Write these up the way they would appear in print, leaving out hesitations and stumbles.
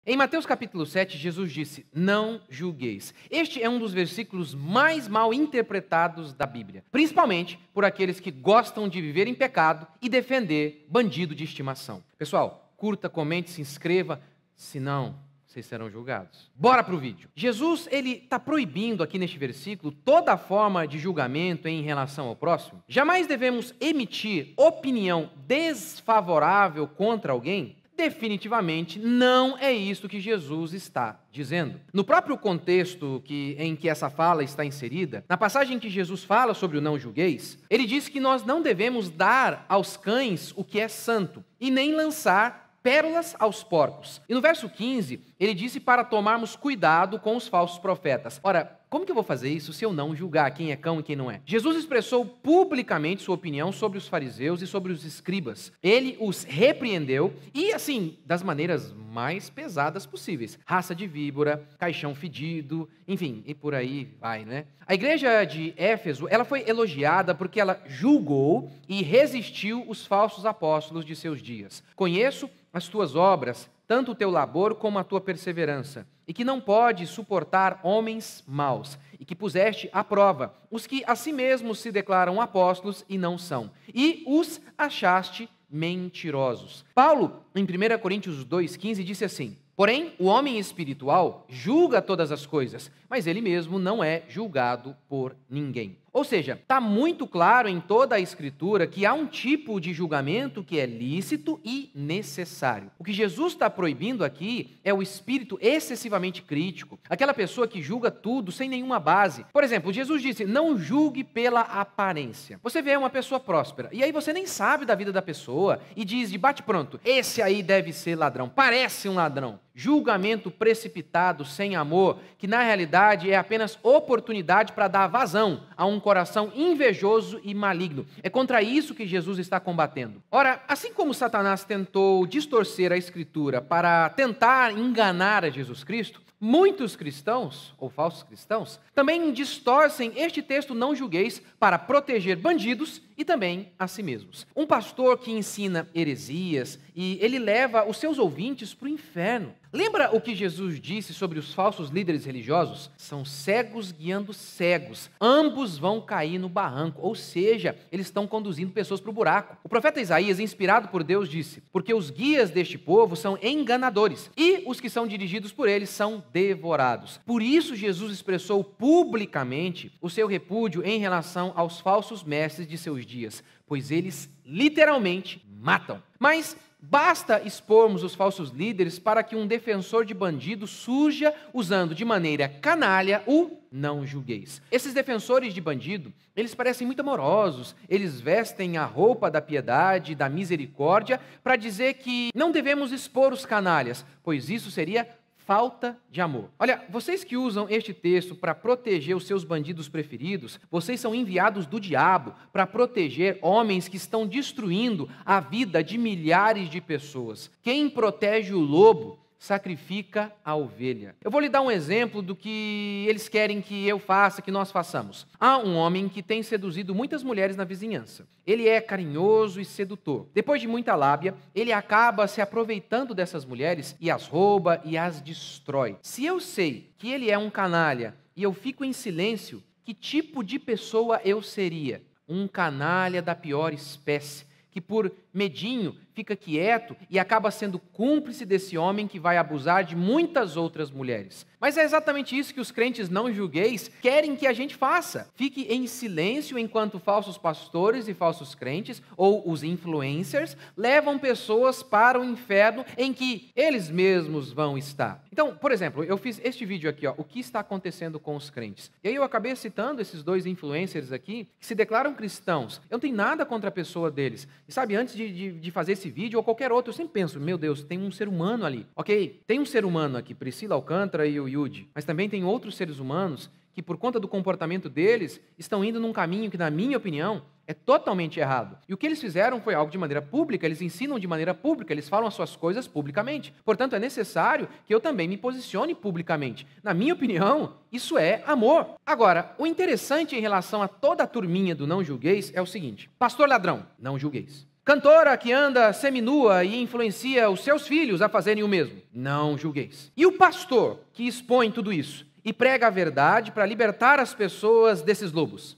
Em Mateus capítulo 7, Jesus disse: não julgueis. Este é um dos versículos mais mal interpretados da Bíblia, principalmente por aqueles que gostam de viver em pecado e defender bandido de estimação. Pessoal, curta, comente, se inscreva, senão vocês serão julgados. Bora para o vídeo. Jesus, ele está proibindo aqui neste versículo toda forma de julgamento em relação ao próximo. Jamais devemos emitir opinião desfavorável contra alguém. Definitivamente não é isso que Jesus está dizendo. No próprio contexto em que essa fala está inserida, na passagem que Jesus fala sobre o não julgueis, ele diz que nós não devemos dar aos cães o que é santo e nem lançar pérolas aos porcos. E no verso 15, ele disse para tomarmos cuidado com os falsos profetas. Ora, como que eu vou fazer isso se eu não julgar quem é cão e quem não é? Jesus expressou publicamente sua opinião sobre os fariseus e sobre os escribas. Ele os repreendeu e, assim, das maneiras mais pesadas possíveis. Raça de víbora, caixão fedido, enfim, e por aí vai, né? A igreja de Éfeso, ela foi elogiada porque ela julgou e resistiu os falsos apóstolos de seus dias. Conheço as tuas obras, tanto o teu labor como a tua perseverança, e que não pode suportar homens maus, e que puseste à prova os que a si mesmos se declaram apóstolos e não são, e os achaste mentirosos. Paulo, em 1 Coríntios 2,15, disse assim: porém, o homem espiritual julga todas as coisas, mas ele mesmo não é julgado por ninguém. Ou seja, está muito claro em toda a Escritura que há um tipo de julgamento que é lícito e necessário. O que Jesus está proibindo aqui é o espírito excessivamente crítico, aquela pessoa que julga tudo sem nenhuma base. Por exemplo, Jesus disse: não julgue pela aparência. Você vê uma pessoa próspera, e aí você nem sabe da vida da pessoa, e diz de bate-pronto: esse aí deve ser ladrão, parece um ladrão. Julgamento precipitado, sem amor, que na realidade é apenas oportunidade para dar vazão a um coração invejoso e maligno. É contra isso que Jesus está combatendo. Ora, assim como Satanás tentou distorcer a Escritura para tentar enganar a Jesus Cristo, muitos cristãos, ou falsos cristãos, também distorcem este texto não julgueis para proteger bandidos e também a si mesmos. Um pastor que ensina heresias e ele leva os seus ouvintes para o inferno. Lembra o que Jesus disse sobre os falsos líderes religiosos? São cegos guiando cegos. Ambos vão cair no barranco, ou seja, eles estão conduzindo pessoas para o buraco. O profeta Isaías, inspirado por Deus, disse: porque os guias deste povo são enganadores e os que são dirigidos por eles são devorados. Por isso Jesus expressou publicamente o seu repúdio em relação aos falsos mestres de seus dias, pois eles literalmente matam. Mas basta expormos os falsos líderes para que um defensor de bandido surja usando de maneira canalha o não julgueis. Esses defensores de bandido, eles parecem muito amorosos, eles vestem a roupa da piedade, da misericórdia, para dizer que não devemos expor os canalhas, pois isso seria falta de amor. Olha, vocês que usam este texto para proteger os seus bandidos preferidos, vocês são enviados do diabo para proteger homens que estão destruindo a vida de milhares de pessoas. Quem protege o lobo sacrifica a ovelha. Eu vou lhe dar um exemplo do que eles querem que eu faça, que nós façamos. Há um homem que tem seduzido muitas mulheres na vizinhança. Ele é carinhoso e sedutor. Depois de muita lábia, ele acaba se aproveitando dessas mulheres e as rouba e as destrói. Se eu sei que ele é um canalha e eu fico em silêncio, que tipo de pessoa eu seria? Um canalha da pior espécie, que por medinho fica quieto e acaba sendo cúmplice desse homem que vai abusar de muitas outras mulheres. Mas é exatamente isso que os crentes não julgueis querem que a gente faça. Fique em silêncio enquanto falsos pastores e falsos crentes, ou os influencers, levam pessoas para o inferno em que eles mesmos vão estar. Então, por exemplo, eu fiz este vídeo aqui, o que está acontecendo com os crentes. E aí eu acabei citando esses dois influencers aqui, que se declaram cristãos. Eu não tenho nada contra a pessoa deles. E sabe, antes de fazer esse vídeo ou qualquer outro, eu sempre penso, meu Deus, tem um ser humano ali. Ok, tem um ser humano aqui, Priscila Alcântara e o Yudi, mas também tem outros seres humanos que, por conta do comportamento deles, estão indo num caminho que, na minha opinião, é totalmente errado. E o que eles fizeram foi algo de maneira pública, eles ensinam de maneira pública, eles falam as suas coisas publicamente. Portanto, é necessário que eu também me posicione publicamente. Na minha opinião, isso é amor. Agora, o interessante em relação a toda a turminha do não julgueis é o seguinte: pastor ladrão, não julgueis. Cantora que anda seminua e influencia os seus filhos a fazerem o mesmo. Não julgueis. E o pastor que expõe tudo isso e prega a verdade para libertar as pessoas desses lobos.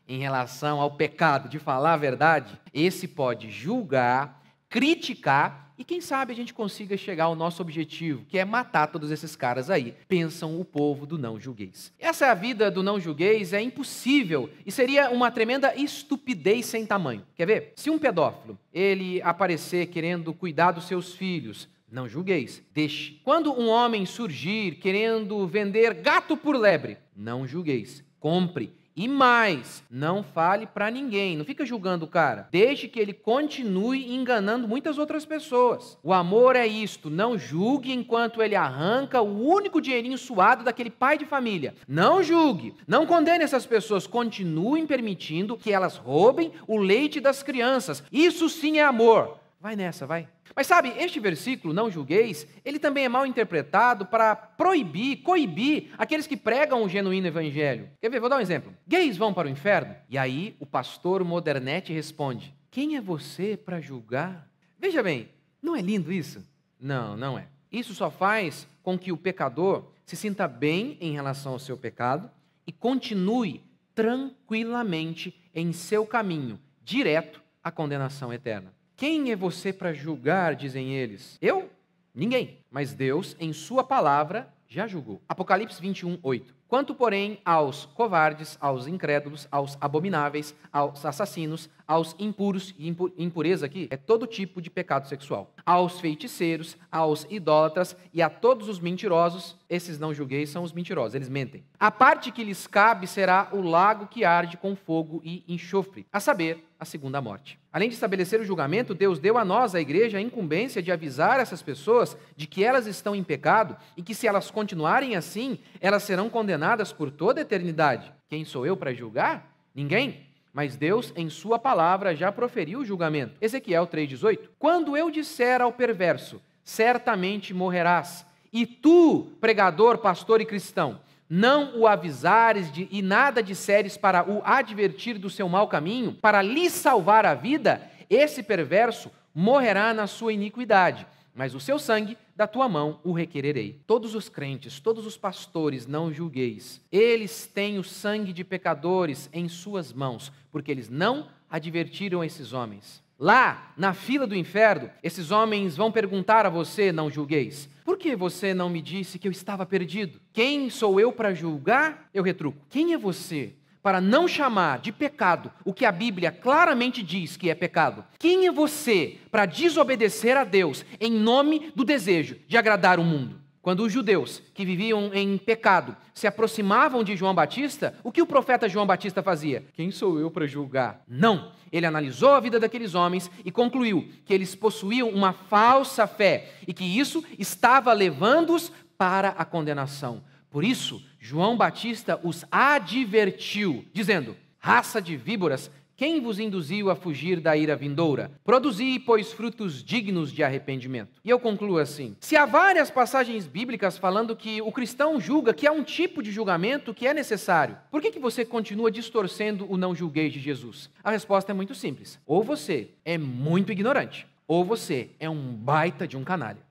Em relação ao pecado de falar a verdade, esse pode julgar, criticar e quem sabe a gente consiga chegar ao nosso objetivo, que é matar todos esses caras aí. Pensam o povo do não julgueis. Essa é a vida do não julgueis, é impossível e seria uma tremenda estupidez sem tamanho. Quer ver? Se um pedófilo, ele aparecer querendo cuidar dos seus filhos, não julgueis, deixe. Quando um homem surgir querendo vender gato por lebre, não julgueis, compre. E mais, não fale para ninguém, não fica julgando o cara. Deixe que ele continue enganando muitas outras pessoas. O amor é isto, não julgue enquanto ele arranca o único dinheirinho suado daquele pai de família. Não julgue, não condene essas pessoas, continuem permitindo que elas roubem o leite das crianças. Isso sim é amor. Vai nessa, vai. Mas sabe, este versículo, não julgueis, ele também é mal interpretado para proibir, coibir aqueles que pregam o genuíno evangelho. Quer ver? Vou dar um exemplo. Gays vão para o inferno? E aí o pastor modernete responde, quem é você para julgar? Veja bem, não é lindo isso? Não, não é. Isso só faz com que o pecador se sinta bem em relação ao seu pecado e continue tranquilamente em seu caminho, direto à condenação eterna. Quem é você para julgar, dizem eles? Eu? Ninguém. Mas Deus, em sua palavra, já julgou. Apocalipse 21, 8. Quanto, porém, aos covardes, aos incrédulos, aos abomináveis, aos assassinos, aos impuros, e impureza aqui é todo tipo de pecado sexual, aos feiticeiros, aos idólatras e a todos os mentirosos, esses não julgueis são os mentirosos, eles mentem. A parte que lhes cabe será o lago que arde com fogo e enxofre, a saber, a segunda morte. Além de estabelecer o julgamento, Deus deu a nós, a igreja, a incumbência de avisar essas pessoas de que elas estão em pecado e que se elas continuarem assim, elas serão condenadas por toda a eternidade. Quem sou eu para julgar? Ninguém. Mas Deus, em sua palavra, já proferiu o julgamento. Ezequiel 3,18. Quando eu disser ao perverso, certamente morrerás, e tu, pregador, pastor e cristão, não o avisares e nada disseres para o advertir do seu mau caminho, para lhe salvar a vida, esse perverso morrerá na sua iniquidade, mas o seu sangue da tua mão o requererei. Todos os crentes, todos os pastores, não julgueis. Eles têm o sangue de pecadores em suas mãos, porque eles não advertiram esses homens. Lá, na fila do inferno, esses homens vão perguntar a você, não julgueis. Por que você não me disse que eu estava perdido? Quem sou eu para julgar? Eu retruco. Quem é você para não chamar de pecado o que a Bíblia claramente diz que é pecado? Quem é você para desobedecer a Deus em nome do desejo de agradar o mundo? Quando os judeus que viviam em pecado se aproximavam de João Batista, o que o profeta João Batista fazia? Quem sou eu para julgar? Não. Ele analisou a vida daqueles homens e concluiu que eles possuíam uma falsa fé e que isso estava levando-os para a condenação. Por isso, João Batista os advertiu, dizendo, raça de víboras, quem vos induziu a fugir da ira vindoura? Produzi, pois, frutos dignos de arrependimento. E eu concluo assim, se há várias passagens bíblicas falando que o cristão julga que há um tipo de julgamento que é necessário, por que você continua distorcendo o não julgueis de Jesus? A resposta é muito simples. Ou você é muito ignorante, ou você é um baita de um canalha.